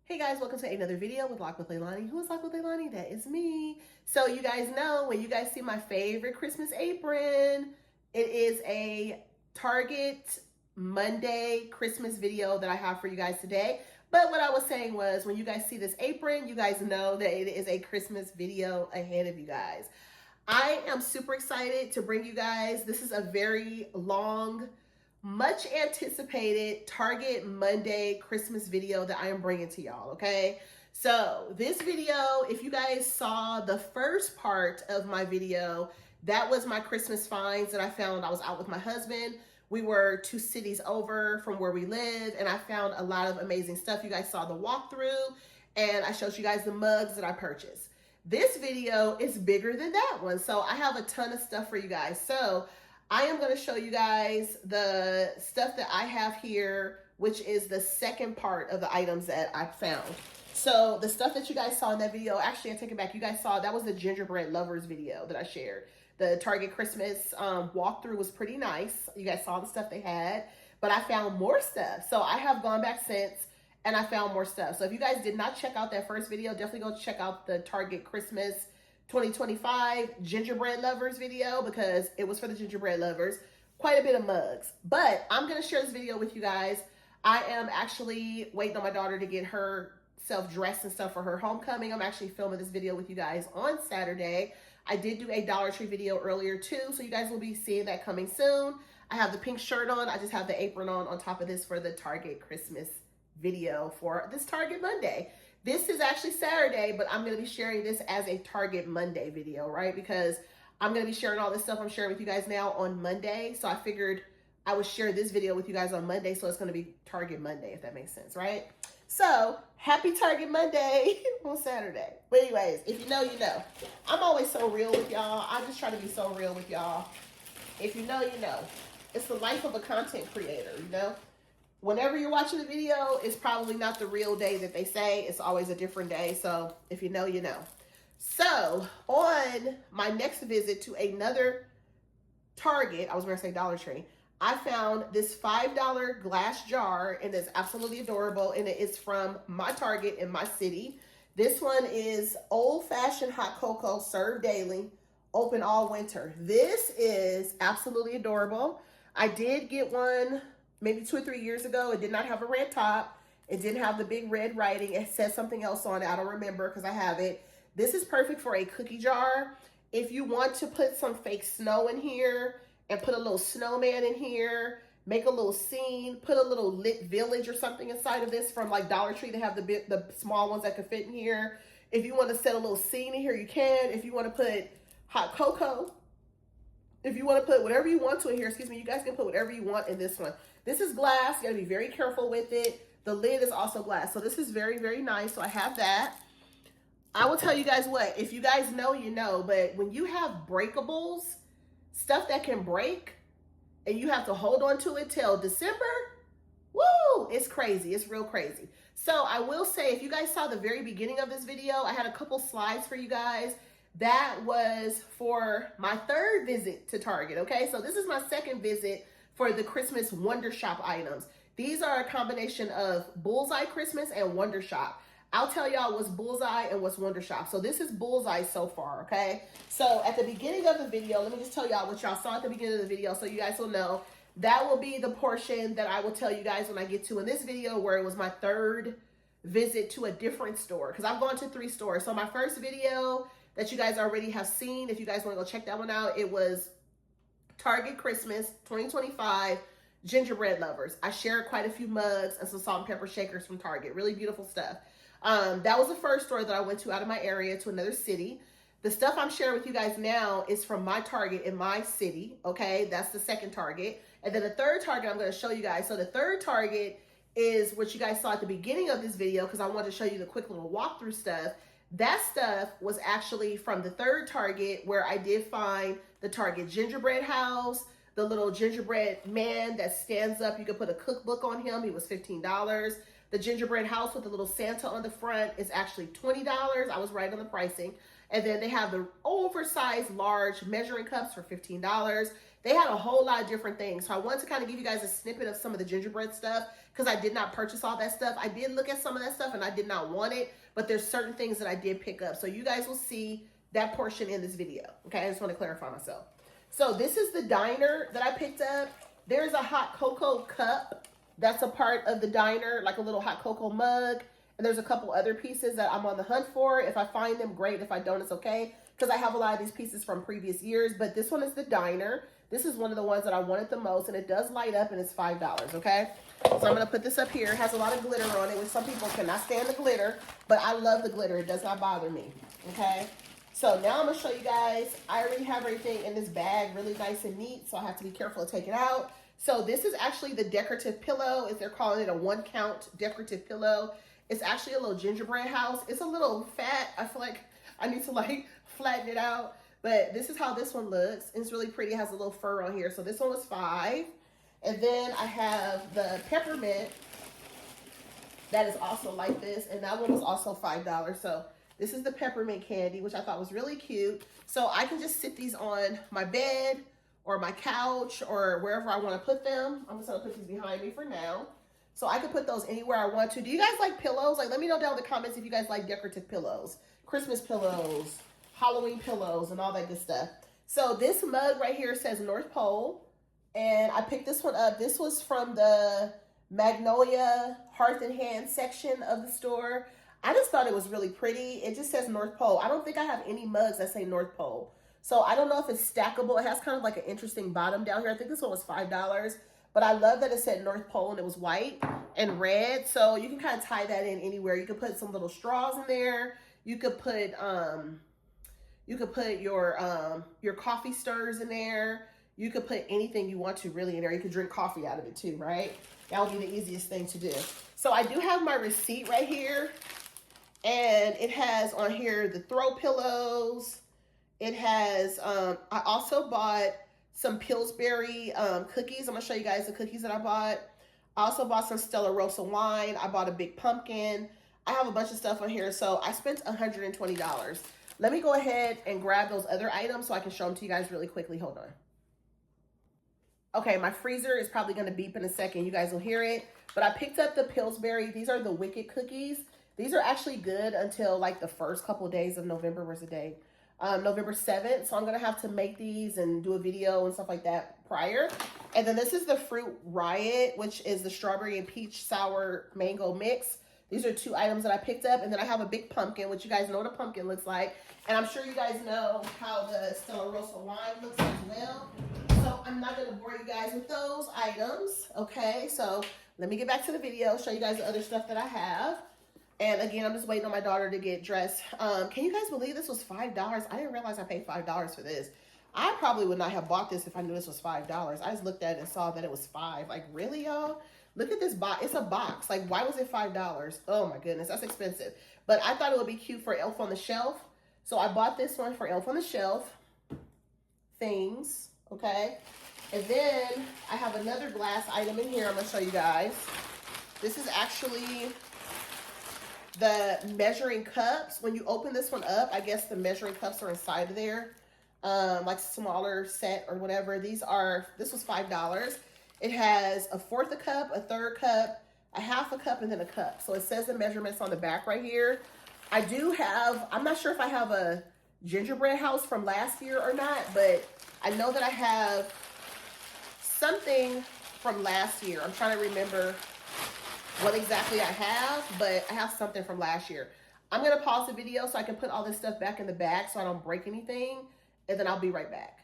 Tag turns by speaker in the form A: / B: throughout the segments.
A: Hey guys, welcome to another video with Lock with Leilani. Who is Lock with Leilani? That is me. So you guys know, when you guys see my favorite Christmas apron, it is a Target Monday Christmas video that I have for you guys today. But what I was saying was, when you guys see this apron, you guys know that it is a Christmas video ahead of you guys. I am super excited to bring you guys, this is a very long, much anticipated Target Monday Christmas video that I am bringing to y'all, okay? So this video, if you guys saw the first part of my video, that was my Christmas finds that I found. I was out with my husband. We were 2 cities over from where we live, and I found a lot of amazing stuff. You guys saw the walkthrough, and I showed you guys the mugs that I purchased. This video is bigger than that one, so I have a ton of stuff for you guys. So I am going to show you guys the stuff that I have here, which is the second part of the items that I found. So the stuff that you guys saw in that video, actually I take it back, you guys saw, that was the gingerbread lovers video that I shared. The Target Christmas walkthrough was pretty nice. You guys saw the stuff they had, but I found more stuff. So I have gone back since and I found more stuff. So if you guys did not check out that first video, definitely go check out the Target Christmas 2025 gingerbread lovers video, because it was for the gingerbread lovers. Quite a bit of mugs, but I'm going to share this video with you guys. I am actually waiting on my daughter to get herself dressed and stuff for her homecoming. I'm actually filming this video with you guys on Saturday. I did do a Dollar Tree video earlier too, so you guys will be seeing that coming soon. I have the pink shirt on. I just have the apron on top of this for the Target Christmas video for this Target Monday. This is actually Saturday, but I'm going to be sharing this as a Target Monday video, right? Because I'm going to be sharing all this stuff I'm sharing with you guys now on Monday. So I figured I would share this video with you guys on Monday. So it's going to be Target Monday, if that makes sense, right? So happy Target Monday on Saturday. But anyways, if you know, you know. I'm always so real with y'all. I just try to be so real with y'all. If you know, you know. It's the life of a content creator, you know? Whenever you're watching the video, it's probably not the real day that they say. It's always a different day. So if you know, you know. So on my next visit to another Target, I was going to say Dollar Tree, I found this $5 glass jar, and it's absolutely adorable, and it is from my Target in my city. This one is old-fashioned hot cocoa served daily, open all winter. This is absolutely adorable. I did get one maybe 2 or 3 years ago. It did not have a red top. It didn't have the big red writing. It said something else on it. I don't remember because I have it. This is perfect for a cookie jar. If you want to put some fake snow in here and put a little snowman in here, make a little scene, put a little lit village or something inside of this from like Dollar Tree. They have the small ones that can fit in here. If you want to set a little scene in here, you can. If you want to put hot cocoa, if you want to put whatever you want to in here, excuse me, you guys can put whatever you want in this one. This is glass. You got to be very careful with it. The lid is also glass. So this is very, very nice. So I have that. I will tell you guys what, if you guys know, you know, but when you have breakables, stuff that can break, and you have to hold on to it till December, woo, it's crazy. It's real crazy. So I will say, if you guys saw the very beginning of this video, I had a couple slides for you guys. That was for my 3rd visit to Target, okay? So this is my 2nd visit for the Christmas Wonder Shop items. These are a combination of Bullseye Christmas and Wonder Shop. I'll tell y'all what's Bullseye and what's Wonder Shop. So this is Bullseye so far, okay? So at the beginning of the video, let me just tell y'all what y'all saw at the beginning of the video so you guys will know. That will be the portion that I will tell you guys when I get to in this video, where it was my 3rd visit to a different store, because I've gone to 3 stores. So my first video that you guys already have seen, if you guys want to go check that one out, it was Target Christmas 2025 gingerbread lovers. I shared quite a few mugs and some salt and pepper shakers from Target. Really beautiful stuff. That was the first store that I went to out of my area to another city. The stuff I'm sharing with you guys now is from my Target in my city, okay? That's the 2nd Target. And then the 3rd Target I'm going to show you guys. So the 3rd Target is what you guys saw at the beginning of this video, because I wanted to show you the quick little walkthrough stuff. That stuff was actually from the 3rd Target, where I did find the Target gingerbread house, the little gingerbread man that stands up. You could put a cookbook on him. He was $15. The gingerbread house with the little Santa on the front is actually $20. I was right on the pricing. And then they have the oversized large measuring cups for $15. They had a whole lot of different things. So I wanted to kind of give you guys a snippet of some of the gingerbread stuff because I did not purchase all that stuff. I did look at some of that stuff and I did not want it, but there's certain things that I did pick up. So you guys will see that portion in this video. Okay, I just want to clarify myself. So this is the diner that I picked up. There's a hot cocoa cup that's a part of the diner, like a little hot cocoa mug. And there's a couple other pieces that I'm on the hunt for. If I find them, great. If I don't, it's okay. Because I have a lot of these pieces from previous years. But this one is the diner. This is one of the ones that I wanted the most. And it does light up and it's $5, okay? So I'm going to put this up here. It has a lot of glitter on it, which some people cannot stand the glitter. But I love the glitter. It does not bother me, okay? So now I'm going to show you guys. I already have everything in this bag really nice and neat. So I have to be careful to take it out. So this is actually the decorative pillow. They're calling it a 1-count decorative pillow. It's actually a little gingerbread house. It's a little fat. I feel like I need to like flatten it out. But this is how this one looks. It's really pretty. It has a little fur on here. So this one was $5. And then I have the peppermint that is also like this. And that one was also $5. So this is the peppermint candy, which I thought was really cute. So I can just sit these on my bed or my couch or wherever I want to put them. I'm just going to put these behind me for now. So I can put those anywhere I want to. Do you guys like pillows? Like, let me know down in the comments if you guys like decorative pillows, Christmas pillows, Halloween pillows, and all that good stuff. So this mug right here says North Pole. And I picked this one up. This was from the Magnolia Hearth and Hand section of the store. I just thought it was really pretty. It just says North Pole. I don't think I have any mugs that say North Pole. So I don't know if it's stackable. It has kind of like an interesting bottom down here. I think this one was $5. But I love that it said North Pole and it was white and red. So you can kind of tie that in anywhere. You could put some little straws in there. You could put your coffee stirs in there. You could put anything you want to really in there. You could drink coffee out of it too, right? That would be the easiest thing to do. So I do have my receipt right here. And it has on here the throw pillows. It has, I also bought some Pillsbury cookies. I'm going to show you guys the cookies that I bought. I also bought some Stella Rosa wine. I bought a big pumpkin. I have a bunch of stuff on here. So I spent $120. Let me go ahead and grab those other items so I can show them to you guys really quickly. Hold on. Okay, my freezer is probably going to beep in a second. You guys will hear it. But I picked up the Pillsbury. These are the Wicked cookies. These are actually good until like the first couple of days of November. Where's the date? November 7th. So I'm going to have to make these and do a video and stuff like that prior. And then this is the Fruit Riot, which is the strawberry and peach sour mango mix. These are 2 items that I picked up. And then I have a big pumpkin, which you guys know what a pumpkin looks like. And I'm sure you guys know how the Stella Rosa wine looks as well. So I'm not going to bore you guys with those items. Okay, so let me get back to the video, show you guys the other stuff that I have. And again, I'm just waiting on my daughter to get dressed. Can you guys believe this was $5? I didn't realize I paid $5 for this. I probably would not have bought this if I knew this was $5. I just looked at it and saw that it was $5. Like, really, y'all? Look at this box. It's a box. Like, why was it $5? Oh, my goodness. That's expensive. But I thought it would be cute for Elf on the Shelf. So I bought this one for Elf on the Shelf things. Okay? And then I have another glass item in here I'm going to show you guys. This is actually the measuring cups. When you open this one up, I guess the measuring cups are inside of there. Like smaller set or whatever. This was $5. It has a 1/4 a cup, a 1/3 cup, a 1/2 a cup, and then a cup. So it says the measurements on the back right here. I do have, I'm not sure if I have a gingerbread house from last year or not, but I know that I have something from last year. I'm trying to remember what exactly I have, but I have something from last year. I'm going to pause the video so I can put all this stuff back in the bag so I don't break anything, and then I'll be right back.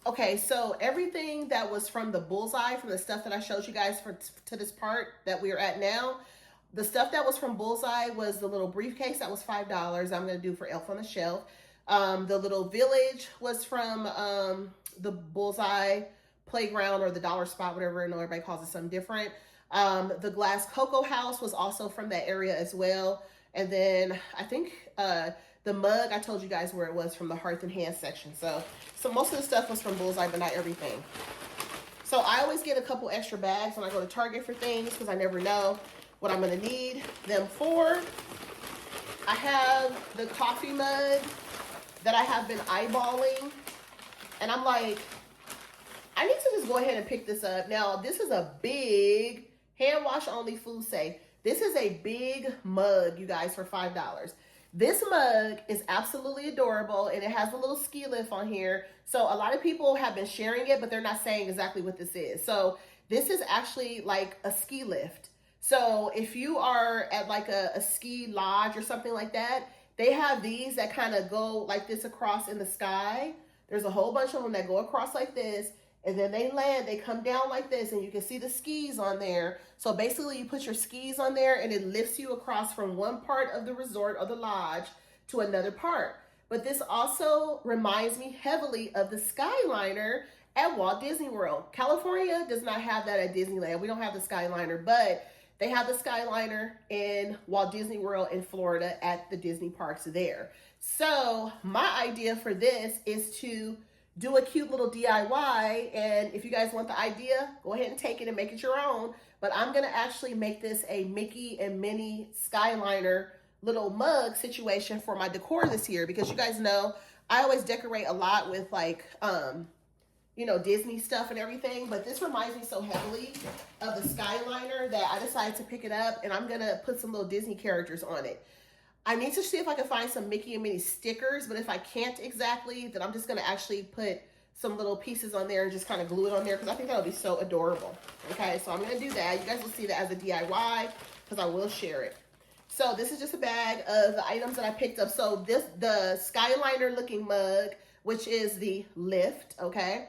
A: Okay, so everything that was from the Bullseye, from the stuff that I showed you guys to this part that we are at now, the stuff that was from Bullseye was the little briefcase that was $5 I'm going to do for Elf on the Shelf. The little village was from the Bullseye playground or the dollar spot, whatever. I know everybody calls it something different. The glass cocoa house was also from that area as well. And then I think the mug, I told you guys where it was, from the Hearth and Hand section. So most of the stuff was from Bullseye, but not everything. So I always get a couple extra bags when I go to Target for things because I never know what I'm going to need them for. I have the coffee mug that I have been eyeballing. And I'm like, I need to just go ahead and pick this up. Now, this is a big hand wash only, food safe. This is a big mug, you guys, for $5. This mug is absolutely adorable, and it has a little ski lift on here. So a lot of people have been sharing it, but they're not saying exactly what this is. So this is actually like a ski lift. So if you are at like a ski lodge or something like that, they have these that kind of go like this across in the sky. There's a whole bunch of them that go across like this, and then they land, they come down like this, and you can see the skis on there. So basically you put your skis on there and it lifts you across from one part of the resort or the lodge to another part. But this also reminds me heavily of the Skyliner at Walt Disney World. California does not have that at Disneyland. We don't have the Skyliner, but they have the Skyliner in Walt Disney World in Florida at the Disney parks there. So my idea for this is to do a cute little DIY, and if you guys want the idea, go ahead and take it and make it your own. But I'm gonna actually make this a Mickey and Minnie Skyliner little mug situation for my decor this year, because you guys know I always decorate a lot with like you know, Disney stuff and everything, but this reminds me so heavily of the Skyliner that I decided to pick it up, and I'm gonna put some little Disney characters on it. I need to see if I can find some Mickey and Minnie stickers, but if I can't exactly, then I'm just going to actually put some little pieces on there and just kind of glue it on there, because I think that would be so adorable. Okay, so I'm going to do that. You guys will see that as a DIY because I will share it. So this is just a bag of the items that I picked up. So the Skyliner looking mug, which is the lift, okay,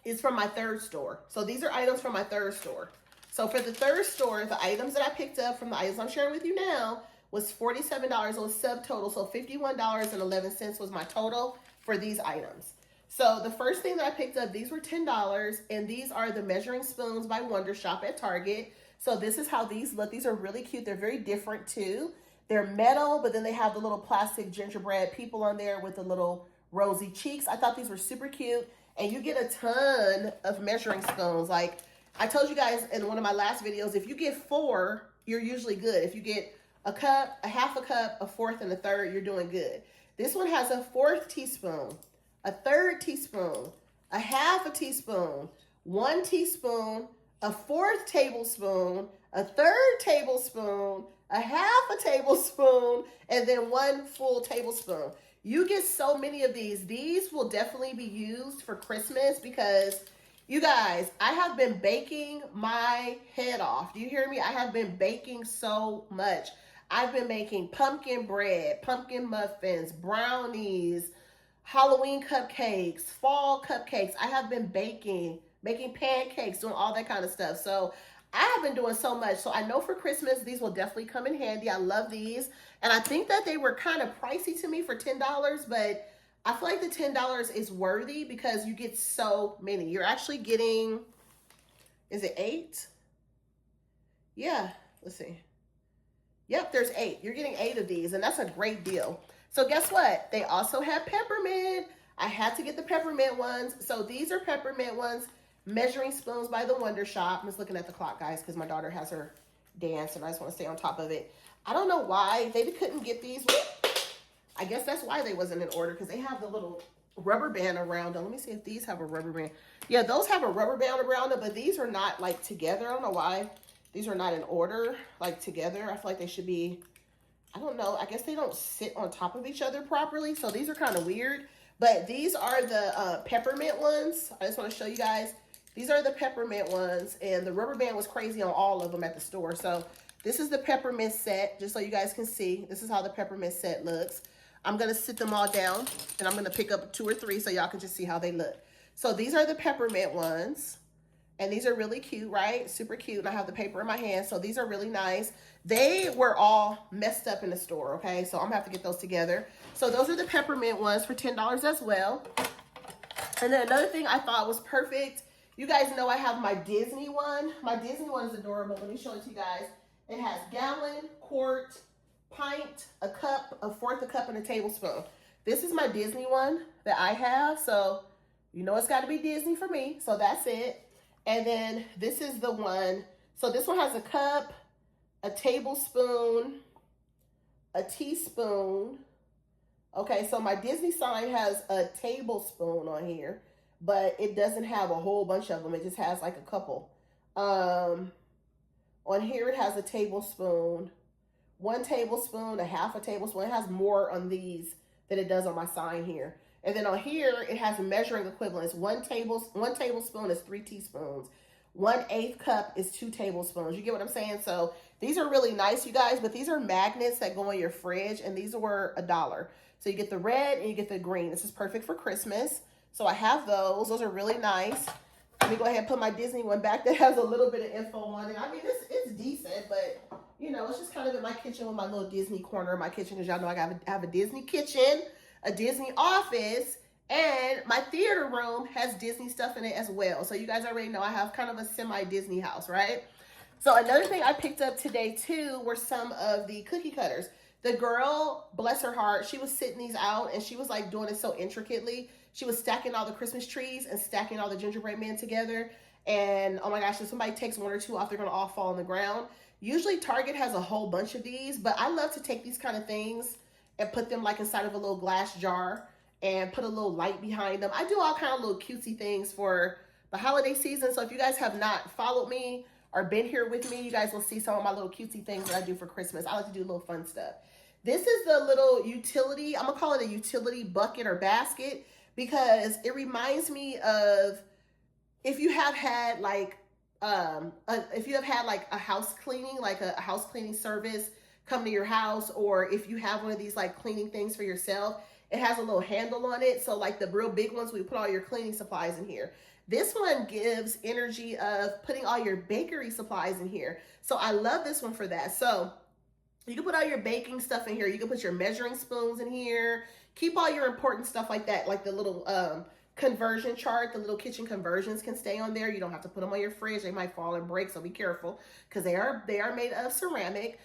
A: is from my third store. So these are items from my third store. So for the third store, the items that I picked up from the items I'm sharing with you now was $47. It was subtotal, so $51.11 was my total for these items. So the first thing that I picked up, these were $10, and these are the measuring spoons by Wondershop at Target. So this is how these look. These are really cute. They're very different too. They're metal, but then they have the little plastic gingerbread people on there with the little rosy cheeks. I thought these were super cute, and you get a ton of measuring spoons. Like I told you guys in one of my last videos, if you get 4, you're usually good. If you get a cup, a half a cup, a fourth, and a third, you're doing good. This one has a 1/4 teaspoon, a 1/3 teaspoon, a half a teaspoon, 1 teaspoon, a 1/4 tablespoon, a 1/3 tablespoon, a half a tablespoon, and then 1 full tablespoon. You get so many of these. These will definitely be used for Christmas because you guys, I have been baking my head off. Do you hear me? I have been baking so much. I've been making pumpkin bread, pumpkin muffins, brownies, Halloween cupcakes, fall cupcakes. I have been making pancakes, doing all that kind of stuff. So I have been doing so much. So I know for Christmas, these will definitely come in handy. I love these. And I think that they were kind of pricey to me for $10, but I feel like the $10 is worthy because you get so many. You're actually getting, is it 8? Yeah, let's see. Yep, there's 8. You're getting 8 of these, and that's a great deal. So guess what? They also have peppermint. I had to get the peppermint ones. So these are peppermint ones, measuring spoons by the Wondershop. I'm just looking at the clock, guys, because my daughter has her dance, and I just want to stay on top of it. I don't know why they couldn't get these. I guess that's why they wasn't in order, because they have the little rubber band around them. Let me see if these have a rubber band. Yeah, those have a rubber band around them, but these are not like together. I don't know why these are not in order, like together. I feel like they should be, I don't know. I guess they don't sit on top of each other properly. So these are kind of weird, but these are the peppermint ones. I just want to show you guys. These are the peppermint ones, and the rubber band was crazy on all of them at the store. So this is the peppermint set, just so you guys can see. This is how the peppermint set looks. I'm going to sit them all down, and I'm going to pick up 2 or 3 so y'all can just see how they look. So these are the peppermint ones, and these are really cute, right? Super cute, and I have the paper in my hand, so these are really nice. They were all messed up in the store, okay? So I'm going to have to get those together. So those are the peppermint ones for $10 as well. And then another thing I thought was perfect. You guys know I have my Disney one. My Disney one is adorable. Let me show it to you guys. It has gallon, quart, pint, a cup, a fourth a cup, and a tablespoon. This is my Disney one that I have, so you know it's got to be Disney for me, so that's it. And then this is the one, so this one has a cup, a tablespoon, a teaspoon, Okay, so my Disney sign has a tablespoon on here, but it doesn't have a whole bunch of them. It just has like a couple. Um, on here it has a tablespoon, 1 tablespoon, a half a tablespoon. It has more on these than it does on my sign here. And then on here it has measuring equivalents. One tablespoon is 3 teaspoons. 1/8 cup is 2 tablespoons. You get what I'm saying? So these are really nice, you guys, but these are magnets that go in your fridge, and these were $1. So you get the red and you get the green. This is perfect for Christmas. So I have those. Those are really nice. Let me go ahead and put my Disney one back that has a little bit of info on it. I mean, it's decent, but you know, it's just kind of in my kitchen with my little Disney corner of my kitchen, because y'all know I have a Disney kitchen, a Disney office, and my theater room has Disney stuff in it as well. So you guys already know I have kind of a semi-Disney house, right? So another thing I picked up today too were some of the cookie cutters. The girl, bless her heart, she was sitting these out and she was like doing it so intricately. She was stacking all the Christmas trees and stacking all the gingerbread men together. And oh my gosh, if somebody takes 1 or 2 off, they're gonna all fall on the ground. Usually Target has a whole bunch of these, but I love to take these kind of things and put them like inside of a little glass jar and put a little light behind them. I do all kind of little cutesy things for the holiday season. So if you guys have not followed me or been here with me, you guys will see some of my little cutesy things that I do for Christmas. I like to do little fun stuff. This is the little utility, I'm gonna call it a utility bucket or basket, because it reminds me of if you have had like a house cleaning, like a house cleaning service come to your house, or if you have one of these like cleaning things for yourself, it has a little handle on it. So like the real big ones, we put all your cleaning supplies in here. This one gives energy of putting all your bakery supplies in here. So I love this one for that. So you can put all your baking stuff in here. You can put your measuring spoons in here. Keep all your important stuff like that, like the little conversion chart, the little kitchen conversions can stay on there. You don't have to put them on your fridge. They might fall and break, so be careful, because they are made of ceramic.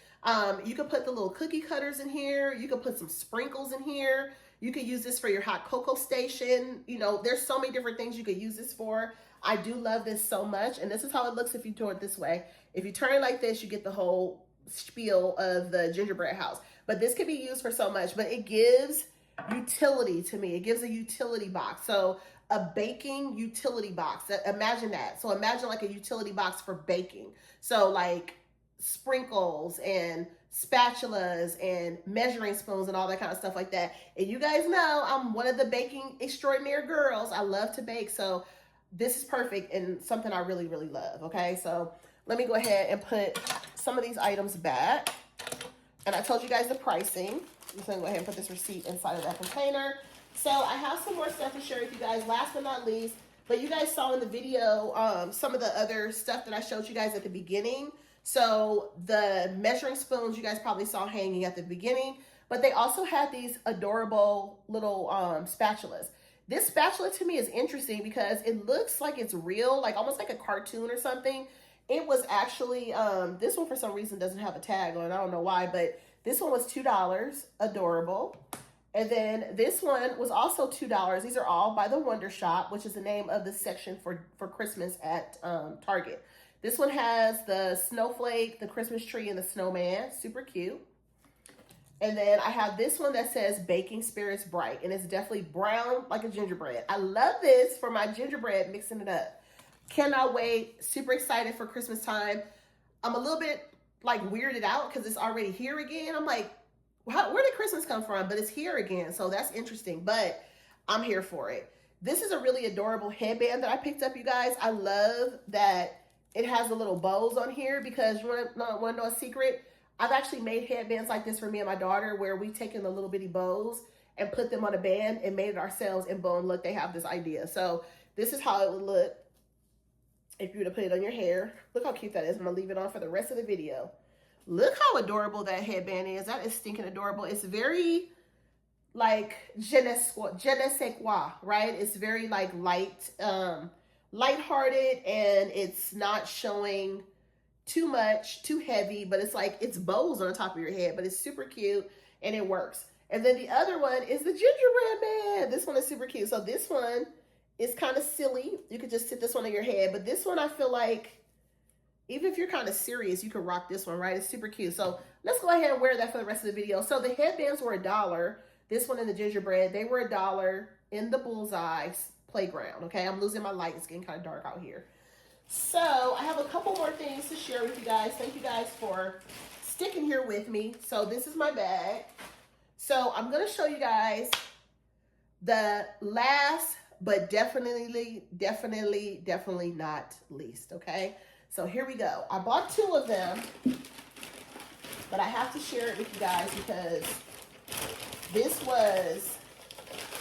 A: You can put the little cookie cutters in here. You can put some sprinkles in here. You could use this for your hot cocoa station. You know, there's so many different things you could use this for. I do love this so much, and this is how it looks if you do it this way. If you turn it like this, you get the whole spiel of the gingerbread house. But this could be used for so much, but it gives utility to me. It gives a utility box. So a baking utility box. Imagine that. So imagine like a utility box for baking. So like sprinkles and spatulas and measuring spoons and all that kind of stuff like that. And you guys know I'm one of the baking extraordinaire girls. I love to bake. So this is perfect and something I really, really love. Okay, so let me go ahead and put some of these items back. And I told you guys the pricing. I'm just gonna go ahead and put this receipt inside of that container. So I have some more stuff to share with you guys, last but not least. But you guys saw in the video some of the other stuff that I showed you guys at the beginning. So the measuring spoons you guys probably saw hanging at the beginning, but they also had these adorable little spatulas. This spatula to me is interesting because it looks like it's real, like almost like a cartoon or something. It was actually, this one for some reason doesn't have a tag on it. I don't know why, but this one was $2, adorable. And then this one was also $2. These are all by the Wonder Shop, which is the name of the section for Christmas at Target. This one has the snowflake, the Christmas tree, and the snowman. Super cute. And then I have this one that says Baking Spirits Bright, and it's definitely brown like a gingerbread. I love this for my gingerbread, mixing it up. Cannot wait. Super excited for Christmas time. I'm a little bit like weirded out because it's already here again. I'm like, where did Christmas come from? But it's here again, so that's interesting. But I'm here for it. This is a really adorable headband that I picked up, you guys. I love that it has the little bows on here because you want to know a secret? I've actually made headbands like this for me and my daughter where we've taken the little bitty bows and put them on a band and made it ourselves, and boom, look, they have this idea. So this is how it would look if you were to put it on your hair. Look how cute that is. I'm going to leave it on for the rest of the video. Look how adorable that headband is. That is stinking adorable. It's very like je ne sais quoi, right? It's very like lighthearted, and it's not showing too much, too heavy, but it's like it's bows on the top of your head, but it's super cute and it works. And then the other one is the gingerbread man. This one is super cute. So this one is kind of silly. You could just sit this one on your head, but this one I feel like even if you're kind of serious, you could rock this one, right? It's super cute. So let's go ahead and wear that for the rest of the video. So the headbands were $1. This one and the gingerbread, they were $1 in the Bullseye playground. Okay, I'm losing my light. It's getting kind of dark out here. So I have a couple more things to share with you guys. Thank you guys for sticking here with me. So this is my bag. So I'm going to show you guys the last, but definitely not least. Okay, so here we go. I bought 2 of them, but I have to share it with you guys because this was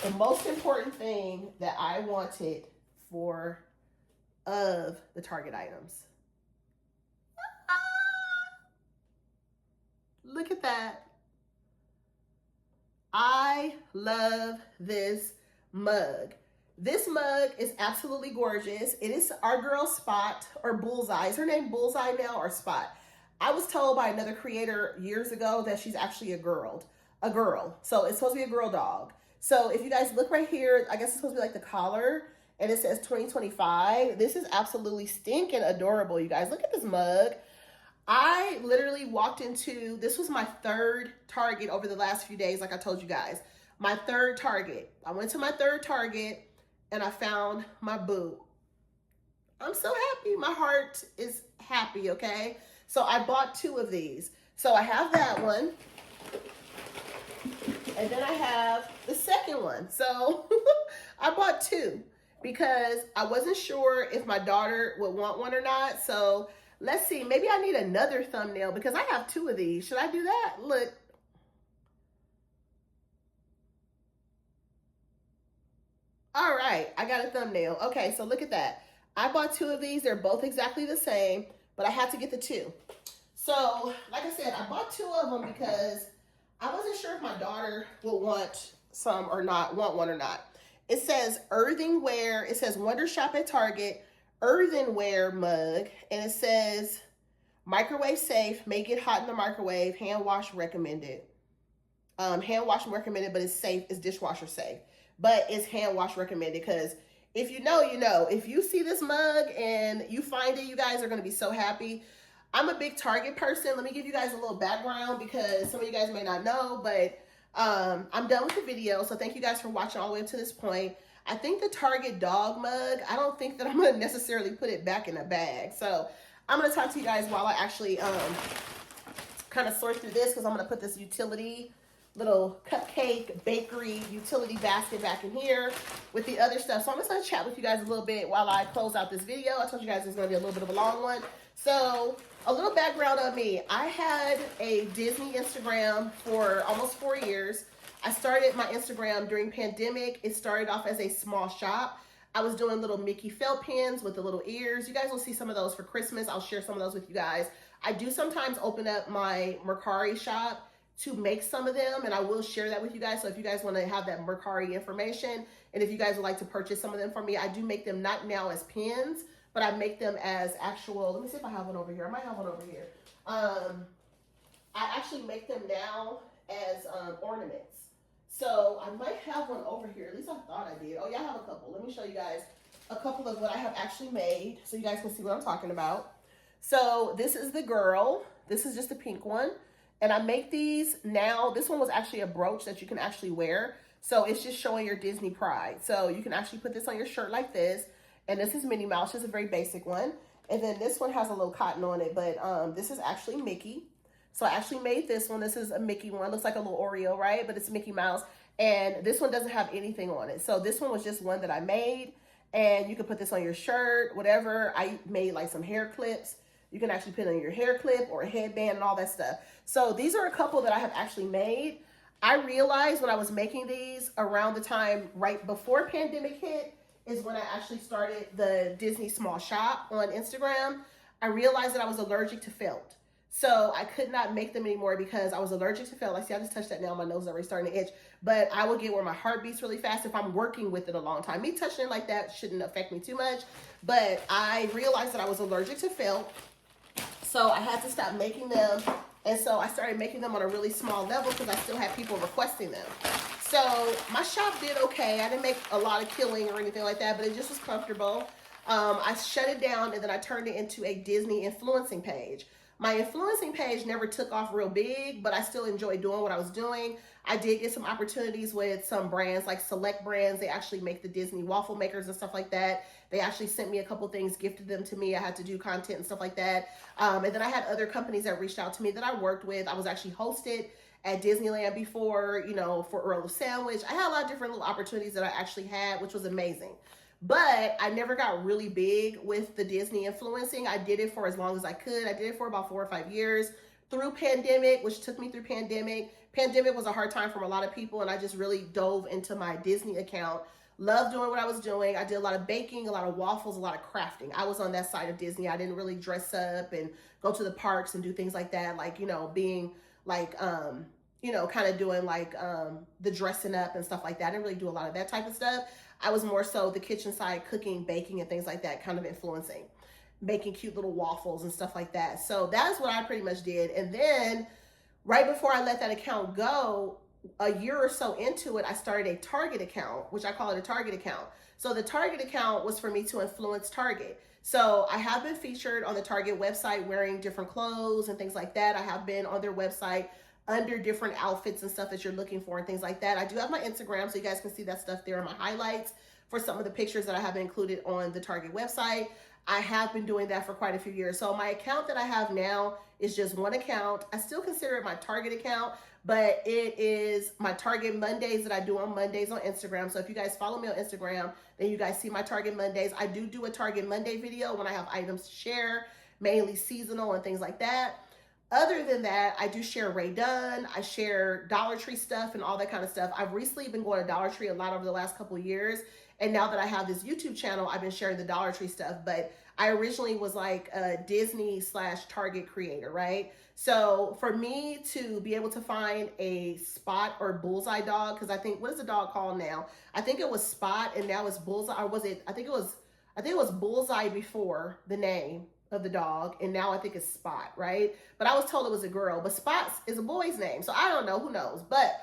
A: the most important thing that I wanted for of the Target items. Look at that. I love this mug. This mug is absolutely gorgeous. It is our girl Spot, or Bullseye. Is her name Bullseye now or Spot? I was told by another creator years ago that she's actually a girl. So it's supposed to be a girl dog. So if you guys look right here, I guess it's supposed to be like the collar, and it says 2025. This is absolutely stinking adorable, you guys. Look at this mug. I literally walked into, this was my 3rd Target over the last few days, like I told you guys. My 3rd Target. I went to my 3rd Target and I found my boo. I'm so happy. My heart is happy, okay? So I bought 2 of these. So I have that one. And then I have the second one. So I bought 2 because I wasn't sure if my daughter would want one or not. So let's see. Maybe I need another thumbnail because I have 2 of these. Should I do that? Look. All right. I got a thumbnail. Okay. So look at that. I bought 2 of these. They're both exactly the same, but I had to get the 2. So like I said, I bought 2 of them because I wasn't sure if my daughter would want some or not, want one or not. It says earthenware. It says Wonder Shop at Target earthenware mug, and it says microwave safe, may get hot in the microwave, hand wash recommended. Hand wash recommended, but it's safe, it's dishwasher safe, but it's hand wash recommended because if you know, you know. If you see this mug and you find it, you guys are going to be so happy. I'm a big Target person. Let me give you guys a little background because some of you guys may not know, but I'm done with the video. So thank you guys for watching all the way up to this point. I think the Target dog mug, I don't think that I'm going to necessarily put it back in a bag. So I'm going to talk to you guys while I actually kind of sort through this because I'm going to put this utility little cupcake bakery utility basket back in here with the other stuff. So I'm just going to chat with you guys a little bit while I close out this video. I told you guys it's going to be a little bit of a long one. So a little background on me. I had a Disney Instagram for almost 4 years. I started my Instagram during pandemic. It started off as a small shop. I was doing little Mickey felt pins with the little ears. You guys will see some of those for Christmas. I'll share some of those with you guys. I do sometimes open up my Mercari shop to make some of them, and I will share that with you guys. So if you guys want to have that Mercari information, and if you guys would like to purchase some of them from me, I do make them not now as pins, but I make them as actual, let me see if I have one over here. I might have one over here. I actually make them now as ornaments. So I might have one over here. At least I thought I did. Oh yeah, I have a couple. Let me show you guys a couple of what I have actually made so you guys can see what I'm talking about. So this is the girl. This is just a pink one. And I make these now. This one was actually a brooch that you can actually wear. So it's just showing your Disney pride. So you can actually put this on your shirt like this. And this is Minnie Mouse, just a very basic one. And then this one has a little cotton on it, but this is actually Mickey. So I actually made this one. This is a Mickey one. Looks like a little Oreo, right? But it's Mickey Mouse. And this one doesn't have anything on it. So this one was just one that I made. And you can put this on your shirt, whatever. I made like some hair clips. You can actually put it on your hair clip or a headband and all that stuff. So these are a couple that I have actually made. I realized when I was making these around the time right before pandemic hit is when I actually started the Disney Small Shop on Instagram. I realized that I was allergic to felt. So I could not make them anymore because I was allergic to felt. Like, see, I just touched that now. My nose is already starting to itch. But I will get where my heart beats really fast if I'm working with it a long time. Me touching it like that shouldn't affect me too much. But I realized that I was allergic to felt. So I had to stop making them. And so I started making them on a really small level because I still had people requesting them. So my shop did okay. I didn't make a lot of killing or anything like that, but it just was comfortable. I shut it down and then I turned it into a Disney influencing page. My influencing page never took off real big, but I still enjoyed doing what I was doing. I did get some opportunities with some brands, like select brands. They actually make the Disney waffle makers and stuff like that. They actually sent me a couple things, gifted them to me. I had to do content and stuff like that. And then I had other companies that reached out to me that I worked with. I was actually hosted at Disneyland before, you know, for Earl of Sandwich. I had a lot of different little opportunities that I actually had, which was amazing. But I never got really big with the Disney influencing. I did it for as long as I could. I did it for about 4 or 5 years through pandemic, which took me through pandemic. Pandemic was a hard time for a lot of people, and I just really dove into my Disney account. Loved doing what I was doing. I did a lot of baking, a lot of waffles, a lot of crafting. I was on that side of Disney. I didn't really dress up and go to the parks and do things like that, like, you know, being like, you know, kind of doing like the dressing up and stuff like that. I didn't really do a lot of that type of stuff. I was more so the kitchen side, cooking, baking, and things like that, kind of influencing, making cute little waffles and stuff like that. So that's what I pretty much did. And then right before I let that account go, a year or so into it, I started a Target account, which I call it a Target account. So the Target account was for me to influence Target. So I have been featured on the Target website wearing different clothes and things like that. I have been on their website under different outfits and stuff that you're looking for and things like that. I do have my Instagram, so you guys can see that stuff there in my highlights for some of the pictures that I have included on the Target website. I have been doing that for quite a few years. So my account that I have now is just one account. I still consider it my Target account, but it is my Target Mondays that I do on Mondays on Instagram. So if you guys follow me on Instagram, then you guys see my Target Mondays. I do a Target Monday video when I have items to share, mainly seasonal and things like that. Other than that, I do share Rae Dunn. I share Dollar Tree stuff and all that kind of stuff. I've recently been going to Dollar Tree a lot over the last couple of years. And now that I have this YouTube channel, I've been sharing the Dollar Tree stuff. But I originally was like a Disney/Target creator, right? So for me to be able to find a Spot or Bullseye dog, because I think, what is the dog called now? I think it was Spot and now it's Bullseye. Or was it, I think it was Bullseye before the name of the dog, and now I think it's Spot, right? But I was told it was a girl, but Spot is a boy's name, so I don't know, who knows? But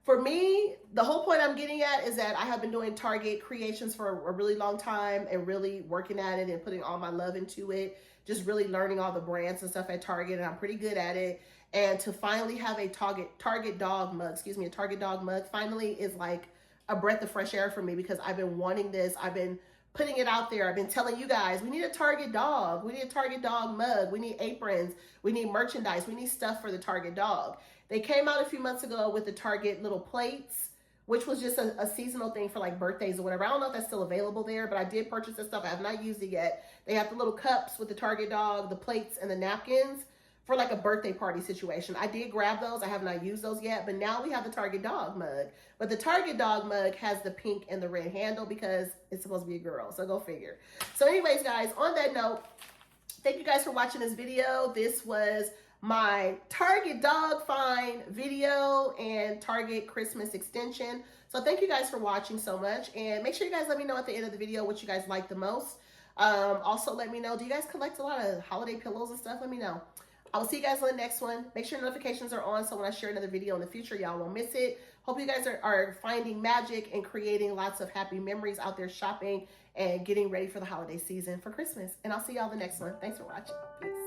A: for me, the whole point I'm getting at is that I have been doing Target creations for a really long time and really working at it and putting all my love into it, just really learning all the brands and stuff at Target, and I'm pretty good at it. And to finally have a Target dog mug, a Target dog mug finally is like a breath of fresh air for me, because I've been wanting this. I've been putting it out there. I've been telling you guys, we need a Target dog. We need a Target dog mug. We need aprons. We need merchandise. We need stuff for the Target dog. They came out a few months ago with the Target little plates, which was just a seasonal thing for like birthdays or whatever. I don't know if that's still available there, but I did purchase this stuff. I have not used it yet. They have the little cups with the Target dog, the plates, and the napkins for like a birthday party situation. I did grab those. I have not used those yet, but now we have the Target dog mug. But the Target dog mug has the pink and the red handle because it's supposed to be a girl, so go figure. So anyways, guys, on that note, thank you guys for watching this video. This was my Target dog find video and Target Christmas extension. So thank you guys for watching so much, and make sure you guys let me know at the end of the video what you guys like the most. Also, let me know, do you guys collect a lot of holiday pillows and stuff? Let me know. I will see you guys on the next one. Make sure notifications are on so when I share another video in the future, y'all won't miss it. Hope you guys are finding magic and creating lots of happy memories out there shopping and getting ready for the holiday season for Christmas. And I'll see y'all the next one. Thanks for watching. Peace.